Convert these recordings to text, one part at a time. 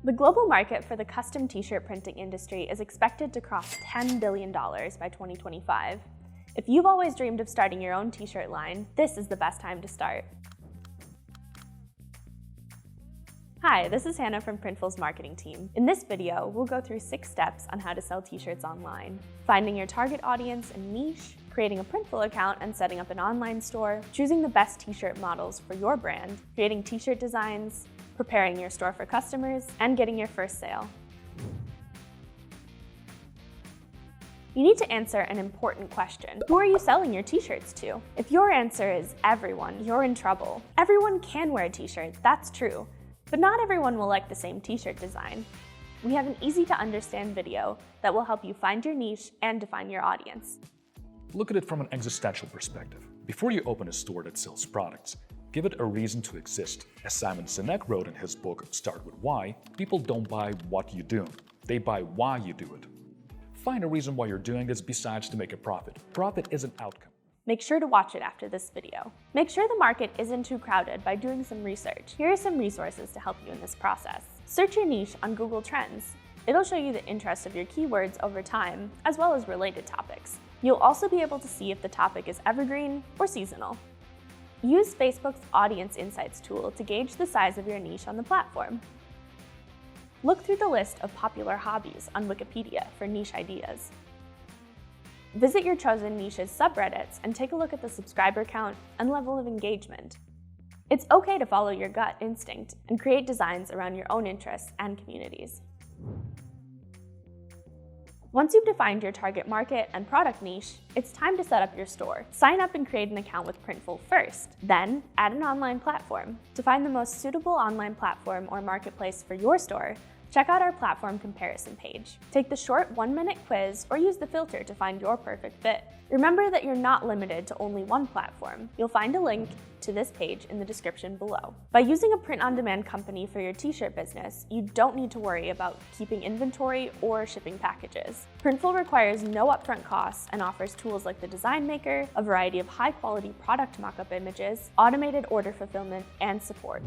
The global market for the custom t-shirt printing industry is expected to cross $10 billion by 2025. If you've always dreamed of starting your own t-shirt line, this is the best time to start. Hi, this is Hannah from Printful's marketing team. In this video, we'll go through 6 steps on how to sell t-shirts online. Finding your target audience and niche, creating a Printful account and setting up an online store, choosing the best t-shirt models for your brand, creating t-shirt designs, preparing your store for customers, and getting your first sale. You need to answer an important question. Who are you selling your t-shirts to? If your answer is everyone, you're in trouble. Everyone can wear a t-shirt, that's true. But not everyone will like the same t-shirt design. We have an easy-to-understand video that will help you find your niche and define your audience. Look at it from an existential perspective. Before you open a store that sells products, give it a reason to exist. As Simon Sinek wrote in his book, Start With Why, people don't buy what you do, they buy why you do it. Find a reason why you're doing this besides to make a profit. Profit is an outcome. Make sure to watch it after this video. Make sure the market isn't too crowded by doing some research. Here are some resources to help you in this process. Search your niche on Google Trends. It'll show you the interest of your keywords over time, as well as related topics. You'll also be able to see if the topic is evergreen or seasonal. Use Facebook's Audience Insights tool to gauge the size of your niche on the platform. Look through the list of popular hobbies on Wikipedia for niche ideas. Visit your chosen niche's subreddits and take a look at the subscriber count and level of engagement. It's okay to follow your gut instinct and create designs around your own interests and communities. Once you've defined your target market and product niche, it's time to set up your store. Sign up and create an account with Printful first, then add an online platform. To find the most suitable online platform or marketplace for your store, check out our platform comparison page. Take the short 1-minute quiz or use the filter to find your perfect fit. Remember that you're not limited to only one platform. You'll find a link to this page in the description below. By using a print-on-demand company for your t-shirt business, you don't need to worry about keeping inventory or shipping packages. Printful requires no upfront costs and offers tools like the Design Maker, a variety of high-quality product mock-up images, automated order fulfillment, and support.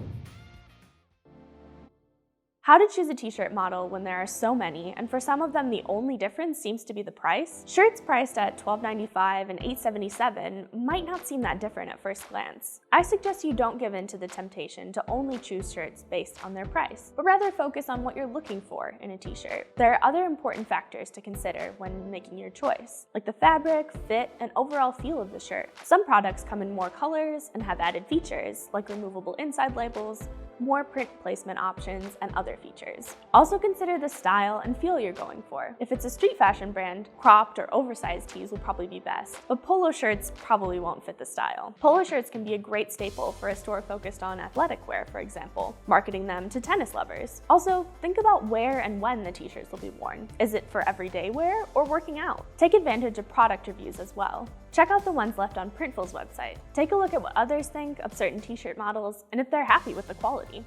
How to choose a t-shirt model when there are so many, and for some of them the only difference seems to be the price? Shirts priced at $12.95 and $8.77 might not seem that different at first glance. I suggest you don't give in to the temptation to only choose shirts based on their price, but rather focus on what you're looking for in a t-shirt. There are other important factors to consider when making your choice, like the fabric, fit, and overall feel of the shirt. Some products come in more colors and have added features, like removable inside labels, more print placement options, and other features. Also consider the style and feel you're going for. If it's a street fashion brand, cropped or oversized tees will probably be best, but polo shirts probably won't fit the style. Polo shirts can be a great staple for a store focused on athletic wear, for example, marketing them to tennis lovers. Also, think about where and when the t-shirts will be worn. Is it for everyday wear or working out? Take advantage of product reviews as well. Check out the ones left on Printful's website. Take a look at what others think of certain t-shirt models and if they're happy with the quality.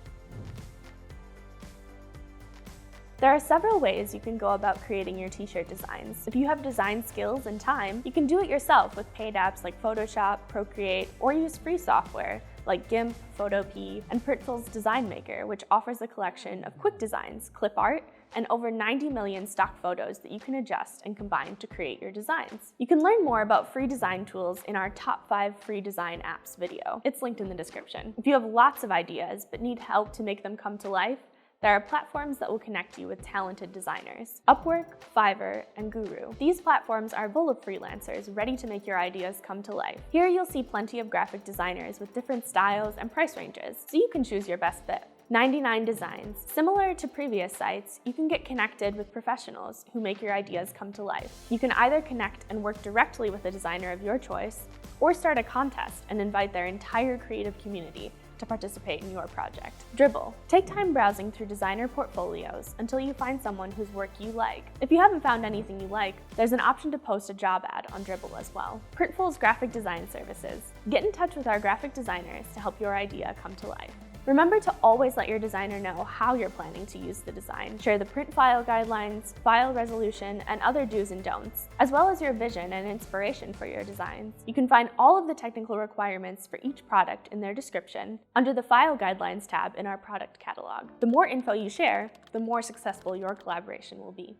There are several ways you can go about creating your t-shirt designs. If you have design skills and time, you can do it yourself with paid apps like Photoshop, Procreate, or use free software like GIMP, Photopea, and Printful's Design Maker, which offers a collection of quick designs, clip art, and over 90 million stock photos that you can adjust and combine to create your designs. You can learn more about free design tools in our top 5 free design apps video. It's linked in the description. If you have lots of ideas but need help to make them come to life, there are platforms that will connect you with talented designers. Upwork, Fiverr, and Guru. These platforms are full of freelancers ready to make your ideas come to life. Here you'll see plenty of graphic designers with different styles and price ranges, so you can choose your best fit. 99 Designs. Similar to previous sites, you can get connected with professionals who make your ideas come to life. You can either connect and work directly with a designer of your choice, or start a contest and invite their entire creative community to participate in your project. Dribble. Take time browsing through designer portfolios until you find someone whose work you like. If you haven't found anything you like, there's an option to post a job ad on Dribble as well. Printful's graphic design services. Get in touch with our graphic designers to help your idea come to life. Remember to always let your designer know how you're planning to use the design. Share the print file guidelines, file resolution, and other do's and don'ts, as well as your vision and inspiration for your designs. You can find all of the technical requirements for each product in their description under the File Guidelines tab in our product catalog. The more info you share, the more successful your collaboration will be.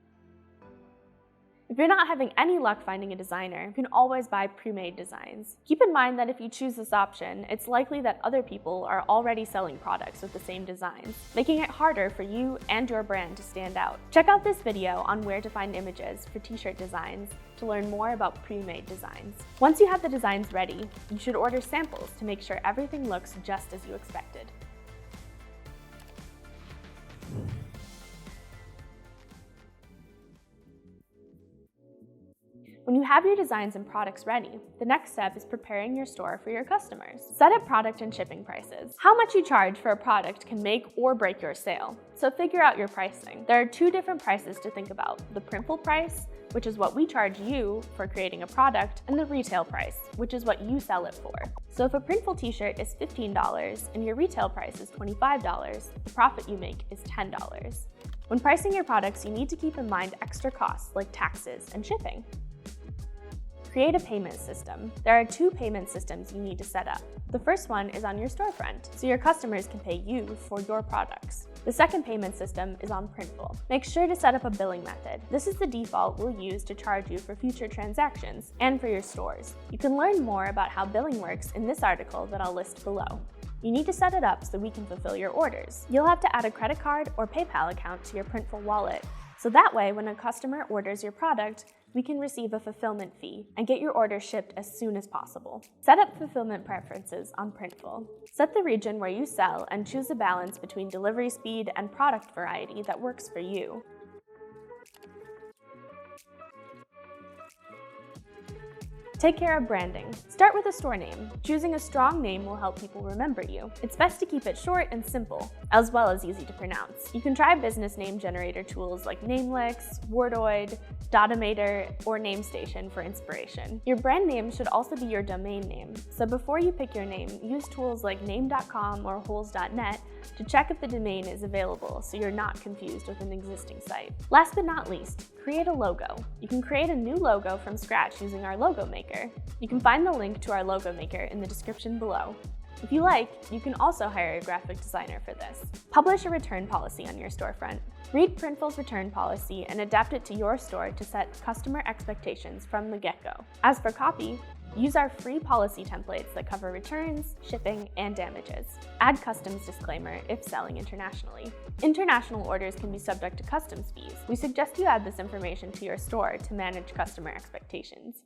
If you're not having any luck finding a designer, you can always buy pre-made designs. Keep in mind that if you choose this option, it's likely that other people are already selling products with the same designs, making it harder for you and your brand to stand out. Check out this video on where to find images for t-shirt designs to learn more about pre-made designs. Once you have the designs ready, you should order samples to make sure everything looks just as you expected. When you have your designs and products ready, the next step is preparing your store for your customers. Set up product and shipping prices. How much you charge for a product can make or break your sale, so figure out your pricing. There are two different prices to think about: the Printful price, which is what we charge you for creating a product, and the retail price, which is what you sell it for. So if a Printful t-shirt is $15 and your retail price is $25, the profit you make is $10. When pricing your products, you need to keep in mind extra costs like taxes and shipping. Create a payment system. There are two payment systems you need to set up. The first one is on your storefront, so your customers can pay you for your products. The second payment system is on Printful. Make sure to set up a billing method. This is the default we'll use to charge you for future transactions and for your stores. You can learn more about how billing works in this article that I'll list below. You need to set it up so we can fulfill your orders. You'll have to add a credit card or PayPal account to your Printful wallet, so that way when a customer orders your product, we can receive a fulfillment fee and get your order shipped as soon as possible. Set up fulfillment preferences on Printful. Set the region where you sell and choose a balance between delivery speed and product variety that works for you. Take care of branding. Start with a store name. Choosing a strong name will help people remember you. It's best to keep it short and simple, as well as easy to pronounce. You can try business name generator tools like Namelix, Wordoid, Dot-o-mator, or Namestation for inspiration. Your brand name should also be your domain name, so before you pick your name, use tools like name.com or holes.net to check if the domain is available so you're not confused with an existing site. Last but not least, create a logo. You can create a new logo from scratch using our logo maker. You can find the link to our logo maker in the description below. If you like, you can also hire a graphic designer for this. Publish a return policy on your storefront. Read Printful's return policy and adapt it to your store to set customer expectations from the get-go. As for copy, use our free policy templates that cover returns, shipping, and damages. Add customs disclaimer if selling internationally. International orders can be subject to customs fees. We suggest you add this information to your store to manage customer expectations.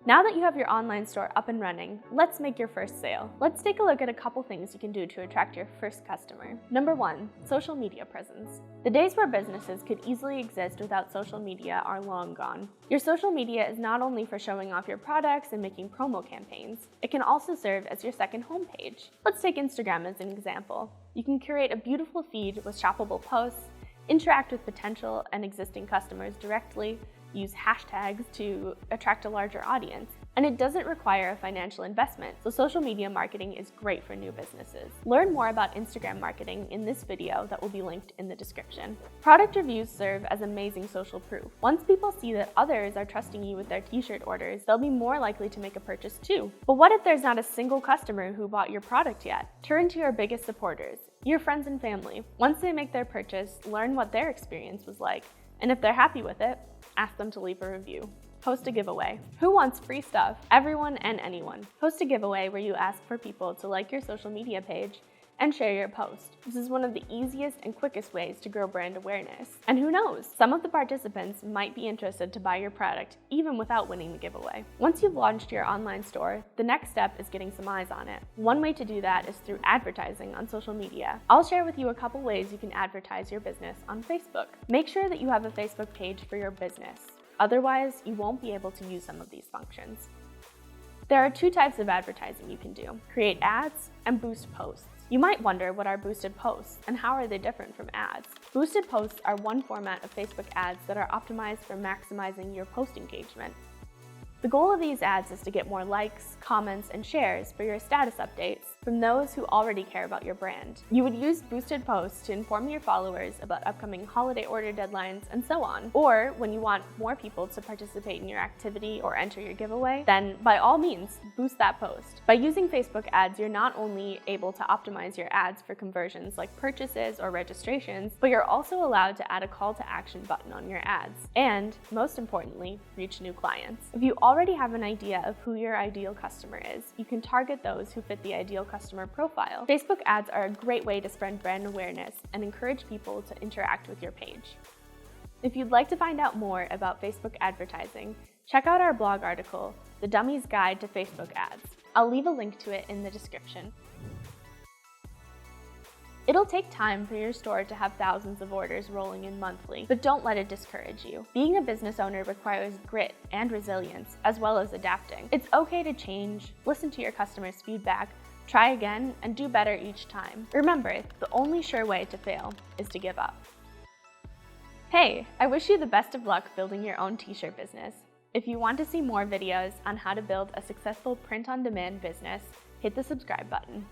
Now that you have your online store up and running, let's make your first sale. Let's take a look at a couple things you can do to attract your first customer. Number 1, social media presence. The days where businesses could easily exist without social media are long gone. Your social media is not only for showing off your products and making promo campaigns, it can also serve as your second homepage. Let's take Instagram as an example. You can curate a beautiful feed with shoppable posts, interact with potential and existing customers directly, use hashtags to attract a larger audience, and it doesn't require a financial investment, so social media marketing is great for new businesses. Learn more about Instagram marketing in this video that will be linked in the description. Product reviews serve as amazing social proof. Once people see that others are trusting you with their t-shirt orders, they'll be more likely to make a purchase too. But what if there's not a single customer who bought your product yet? Turn to your biggest supporters, your friends and family. Once they make their purchase, learn what their experience was like, and if they're happy with it, ask them to leave a review. Host a giveaway. Who wants free stuff? Everyone and anyone. Host a giveaway where you ask for people to like your social media page and share your post. This is one of the easiest and quickest ways to grow brand awareness. And who knows, some of the participants might be interested to buy your product even without winning the giveaway. Once you've launched your online store, the next step is getting some eyes on it. One way to do that is through advertising on social media. I'll share with you a couple ways you can advertise your business on Facebook. Make sure that you have a Facebook page for your business. Otherwise, you won't be able to use some of these functions. There are two types of advertising you can do: create ads and boost posts. You might wonder, what are boosted posts and how are they different from ads? Boosted posts are one format of Facebook ads that are optimized for maximizing your post engagement. The goal of these ads is to get more likes, comments, and shares for your status updates from those who already care about your brand. You would use boosted posts to inform your followers about upcoming holiday order deadlines and so on. Or when you want more people to participate in your activity or enter your giveaway, then by all means, boost that post. By using Facebook ads, you're not only able to optimize your ads for conversions like purchases or registrations, but you're also allowed to add a call to action button on your ads. And most importantly, reach new clients. If you already have an idea of who your ideal customer is, you can target those who fit the ideal customer profile. Facebook ads are a great way to spread brand awareness and encourage people to interact with your page. If you'd like to find out more about Facebook advertising, check out our blog article, The Dummy's Guide to Facebook Ads. I'll leave a link to it in the description. It'll take time for your store to have thousands of orders rolling in monthly, but don't let it discourage you. Being a business owner requires grit and resilience, as well as adapting. It's okay to change, listen to your customers' feedback, try again, and do better each time. Remember, the only sure way to fail is to give up. Hey, I wish you the best of luck building your own t-shirt business. If you want to see more videos on how to build a successful print-on-demand business, hit the subscribe button.